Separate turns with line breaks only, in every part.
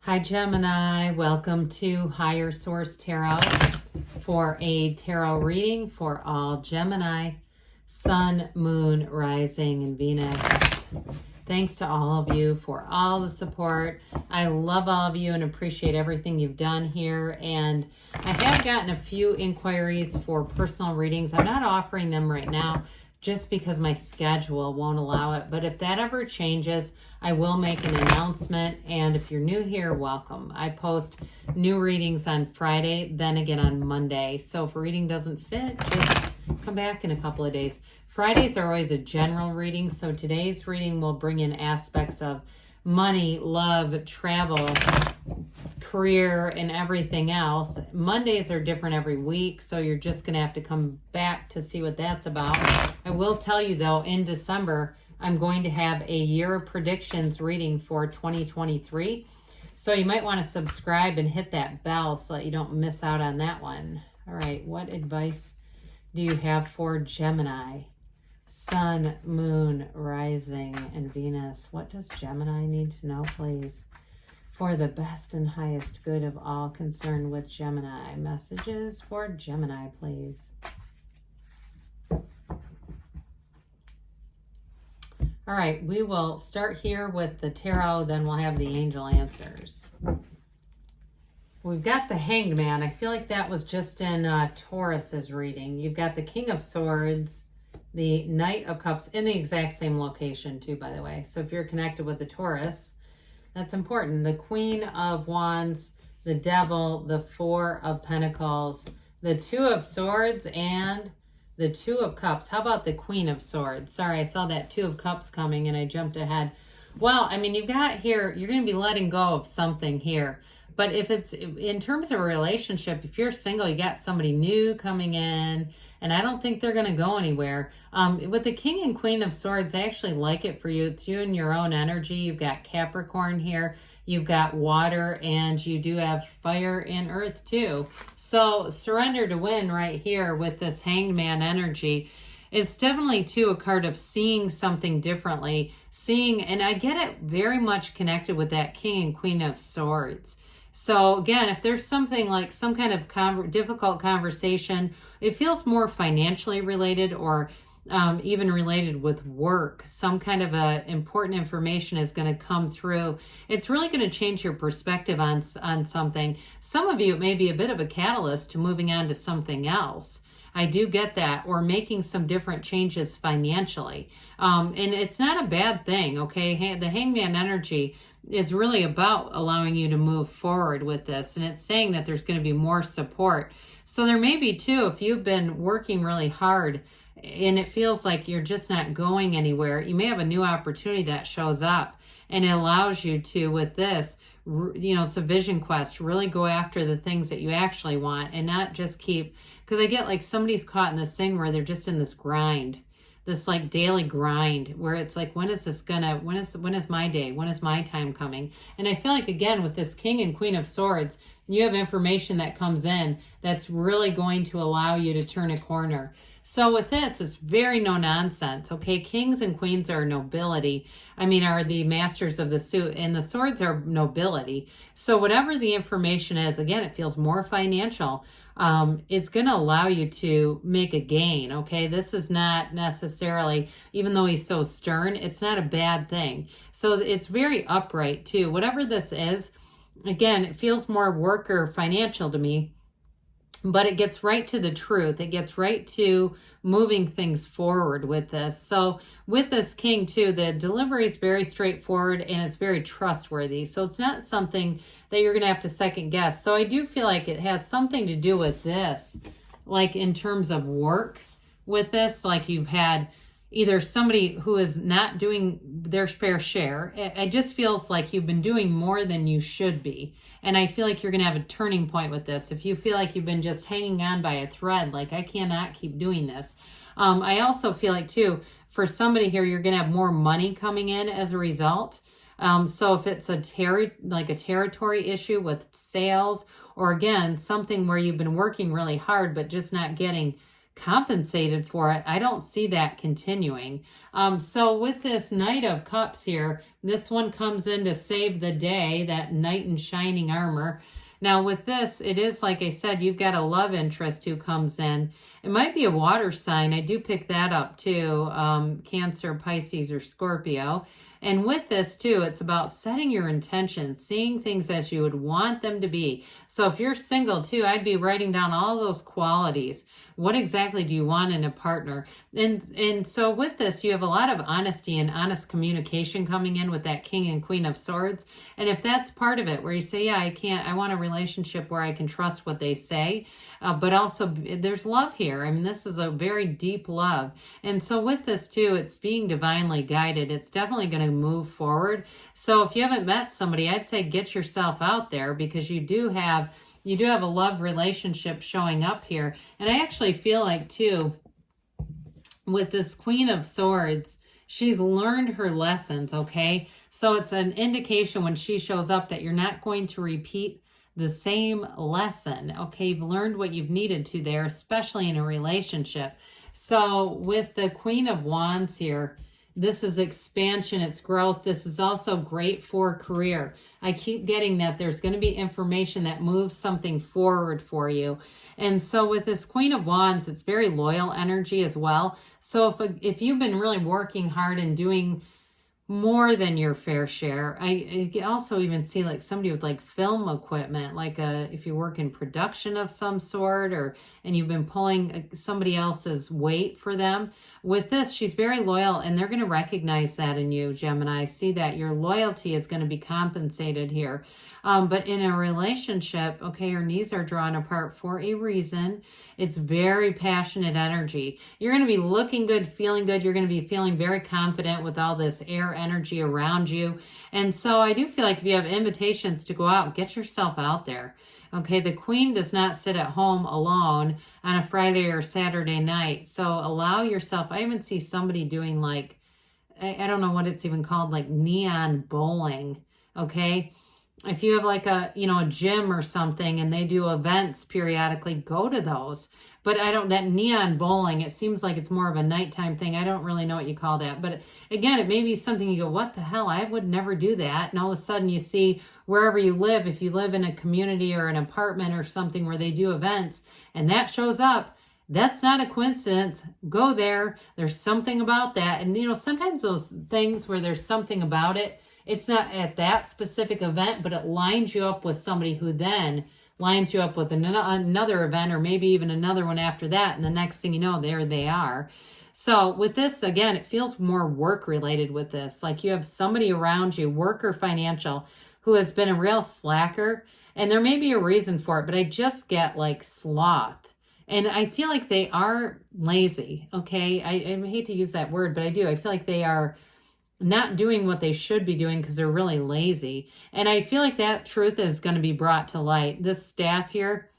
Hi Gemini, welcome to Higher Source Tarot for a tarot reading for all Gemini, Sun, Moon, Rising, and Venus. Thanks to all of you for all the support. I love all of you and appreciate everything you've done here. And I have gotten a few inquiries for personal readings. I'm not offering them right now just because my schedule won't allow it. But if that ever changes, I will make an announcement. And if you're new here, welcome. I post new readings on Friday, then again on Monday. So if a reading doesn't fit, just come back in a couple of days. Fridays are always a general reading. So today's reading will bring in aspects of money, love, travel, career, and everything else. Mondays are different every week, so you're just going to have to come back to see what that's about. I will tell you, though, in December, I'm going to have a year of predictions reading for 2023. So you might want to subscribe and hit that bell so that you don't miss out on that one. All right, what advice do you have for Gemini? Sun, Moon, Rising, and Venus. What does Gemini need to know, please? For the best and highest good of all concerned with Gemini. Messages for Gemini, please. All right, we will start here with the tarot, then we'll have the angel answers. We've got the Hanged Man. I feel like that was just in Taurus's reading. You've got the King of Swords, the Knight of Cups, in the exact same location too, by the way. So if you're connected with the Taurus, that's important. The Queen of Wands, the Devil, the Four of Pentacles, the Two of Swords, and the Two of Cups. How about the Queen of Swords? Sorry, I saw that Two of Cups coming and I jumped ahead. Well, I mean, you've got here, you're going to be letting go of something here. But if it's in terms of a relationship, if you're single, you got somebody new coming in, and I don't think they're going to go anywhere. With the King and Queen of Swords, I actually like it for you. It's you and your own energy. You've got Capricorn here. You've got water, and you do have fire and earth too. So surrender to win right here with this Hanged Man energy. It's definitely too a card of seeing something differently. Seeing, and I get it very much connected with that King and Queen of Swords. So again, if there's something like some kind of difficult conversation, it feels more financially related or even related with work. Some kind of important information is going to come through. It's really going to change your perspective on something. Some of you, it may be a bit of a catalyst to moving on to something else. I do get that, or making some different changes financially. And it's not a bad thing, okay? The Hangman energy is really about allowing you to move forward with this. And it's saying that there's going to be more support. So there may be too, if you've been working really hard and it feels like you're just not going anywhere, you may have a new opportunity that shows up, and it allows you to, with this, you know, it's a vision quest, really go after the things that you actually want and not just keep, because I get like somebody's caught in this thing where they're just in this grind, this like daily grind where it's like, when is this gonna, when is my day? When is my time coming? And I feel like, again, with this King and Queen of Swords, you have information that comes in that's really going to allow you to turn a corner. So with this, it's very no nonsense, okay? Kings and queens are nobility. I mean, are the masters of the suit, and the swords are nobility. So whatever the information is, again, it feels more financial. It's going to allow you to make a gain, okay? This is not necessarily, even though he's so stern, it's not a bad thing. So it's very upright too. Whatever this is, again, it feels more work or financial to me, but it gets right to the truth. It gets right to moving things forward with this. So with this King too, the delivery is very straightforward and it's very trustworthy. So it's not something that you're going to have to second guess. So I do feel like it has something to do with this, like in terms of work with this, like you've had either somebody who is not doing their fair share. It just feels like you've been doing more than you should be. And I feel like you're going to have a turning point with this. If you feel like you've been just hanging on by a thread, like I cannot keep doing this. I also feel like too, for somebody here, you're going to have more money coming in as a result. So if it's a territory issue with sales, or again, something where you've been working really hard, but just not getting compensated for it. I don't see that continuing. So with this Knight of Cups here, this one comes in to save the day, that knight in shining armor. Now with this, it is, like I said, you've got a love interest who comes in. It might be a water sign. I do pick that up too. Cancer, Pisces, or Scorpio. And with this too, it's about setting your intentions, seeing things as you would want them to be. So if you're single too, I'd be writing down all those qualities. What exactly do you want in a partner? And so with this, you have a lot of honesty and honest communication coming in with that King and Queen of Swords. And if that's part of it, where you say, yeah, I want a relationship where I can trust what they say, but also there's love here. I mean, this is a very deep love. And so with this too, it's being divinely guided. It's definitely going to move forward. So if you haven't met somebody, I'd say get yourself out there, because you do have a love relationship showing up here. And I actually feel like too, with this Queen of Swords, she's learned her lessons, okay? So it's an indication when she shows up that you're not going to repeat the same lesson, okay? You've learned what you've needed to there, especially in a relationship. So with the Queen of Wands here, this is expansion, it's growth. This is also great for career. I keep getting that there's going to be information that moves something forward for you. And so with this Queen of Wands, it's very loyal energy as well. So if you've been really working hard and doing more than your fair share, I also even see like somebody with like film equipment, like if you work in production of some sort, and you've been pulling somebody else's weight for them. With this, she's very loyal, and they're going to recognize that in you, Gemini. I see that your loyalty is going to be compensated here. But in a relationship, okay, your knees are drawn apart for a reason. It's very passionate energy. You're going to be looking good, feeling good. You're going to be feeling very confident with all this air energy around you. And so I do feel like if you have invitations to go out, get yourself out there. Okay, the Queen does not sit at home alone on a Friday or Saturday night. So allow yourself, I even see somebody doing like, I don't know what it's even called, like neon bowling, okay? If you have like a gym or something and they do events periodically, go to those. But that neon bowling, it seems like it's more of a nighttime thing. I don't really know what you call that. But again, it may be something you go, what the hell? I would never do that. And all of a sudden you see wherever you live, if you live in a community or an apartment or something where they do events and that shows up, that's not a coincidence. Go there. There's something about that. And sometimes those things where there's something about it, it's not at that specific event, but it lines you up with somebody who then lines you up with another event, or maybe even another one after that. And the next thing you know, there they are. So with this, again, it feels more work related with this. Like you have somebody around you, work or financial, who has been a real slacker. And there may be a reason for it, but I just get like sloth. And I feel like they are lazy, okay? I hate to use that word, but I do. I feel like they are not doing what they should be doing because they're really lazy. And I feel like that truth is going to be brought to light. This staff here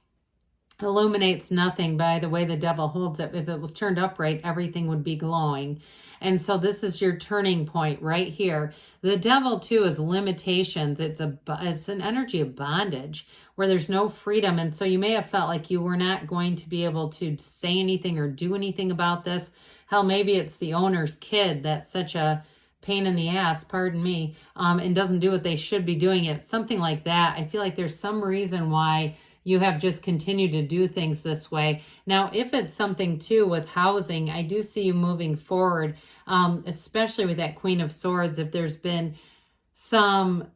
illuminates nothing by the way the devil holds it. If it was turned upright, everything would be glowing. And so this is your turning point right here. The devil too is limitations. It's an energy of bondage where there's no freedom. And so you may have felt like you were not going to be able to say anything or do anything about this. Hell, maybe it's the owner's kid that's such a pain in the ass, pardon me, and doesn't do what they should be doing. It's something like that. I feel like there's some reason why you have just continued to do things this way. Now, if it's something too with housing, I do see you moving forward, especially with that Queen of Swords. If there's been some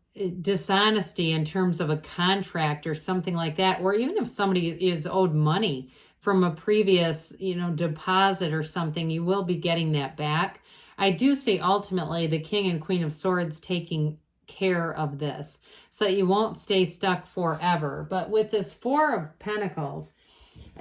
dishonesty in terms of a contract or something like that, or even if somebody is owed money from a previous, deposit or something, you will be getting that back. I do see ultimately the King and Queen of Swords taking care of this so that you won't stay stuck forever. But with this Four of Pentacles,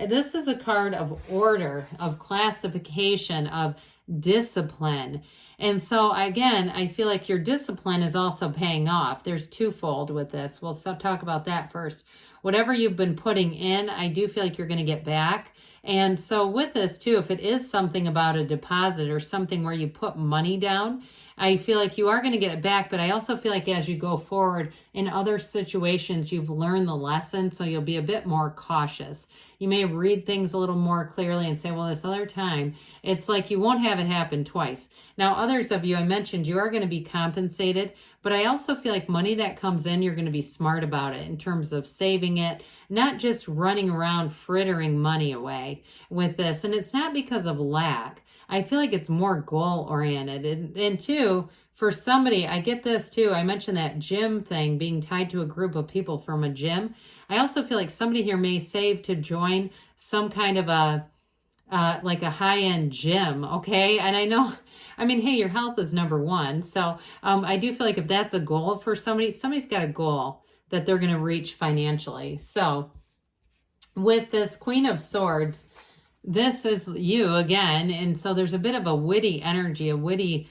this is a card of order, of classification, of discipline. And so again, I feel like your discipline is also paying off. There's twofold with this. We'll talk about that first. Whatever you've been putting in, I do feel like you're going to get back. And so with this too, if it is something about a deposit or something where you put money down, I feel like you are going to get it back, but I also feel like as you go forward in other situations, you've learned the lesson, so you'll be a bit more cautious. You may read things a little more clearly and say, well, this other time, it's like you won't have it happen twice. Now, others of you, I mentioned, you are going to be compensated, but I also feel like money that comes in, you're going to be smart about it in terms of saving it, not just running around frittering money away with this. And it's not because of lack. I feel like it's more goal oriented. And two, for somebody, I get this too. I mentioned that gym thing being tied to a group of people from a gym. I also feel like somebody here may save to join some kind of a like a high-end gym, okay? And I know, I mean, hey, your health is number one. So I do feel like if that's a goal for somebody, somebody's got a goal that they're going to reach financially. So with this Queen of Swords, this is you again. And so there's a bit of a witty energy, a witty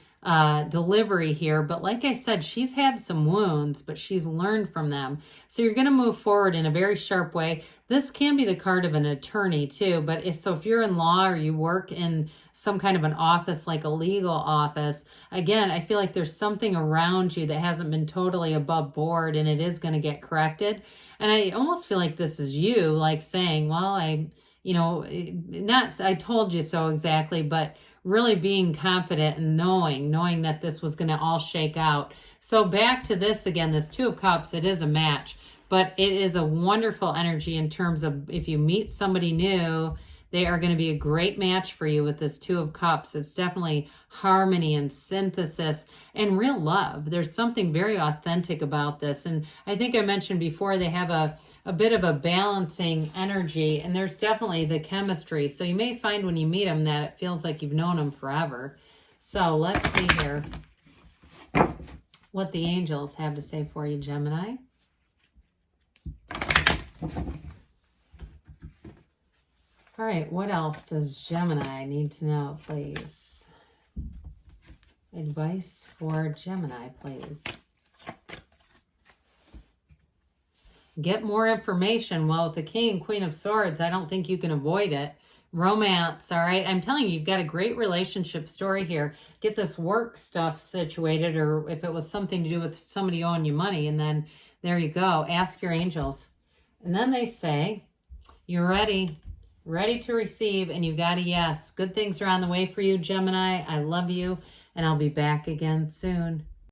delivery here. But like I said, she's had some wounds, but she's learned from them. So you're going to move forward in a very sharp way. This can be the card of an attorney too. But if you're in law or you work in some kind of an office, like a legal office, again, I feel like there's something around you that hasn't been totally above board, and it is going to get corrected. And I almost feel like this is you, like saying, well, I told you so exactly, but really being confident and knowing that this was going to all shake out. So back to this again, this Two of Cups, it is a match, but it is a wonderful energy in terms of if you meet somebody new, they are going to be a great match for you with this Two of Cups. It's definitely harmony and synthesis and real love. There's something very authentic about this. And I think I mentioned before, they have a bit of a balancing energy, and there's definitely the chemistry. So you may find when you meet them that it feels like you've known them forever. So let's see here what the angels have to say for you, Gemini. All right, what else does Gemini need to know, please? Advice for Gemini, please. Get more information. Well, with the King and Queen of Swords, I don't think you can avoid it. Romance, all right? I'm telling you, you've got a great relationship story here. Get this work stuff situated, or if it was something to do with somebody owing you money, and then there you go. Ask your angels. And then they say, you're ready to receive, and you got a yes. Good things are on the way for you, Gemini. I love you, and I'll be back again soon.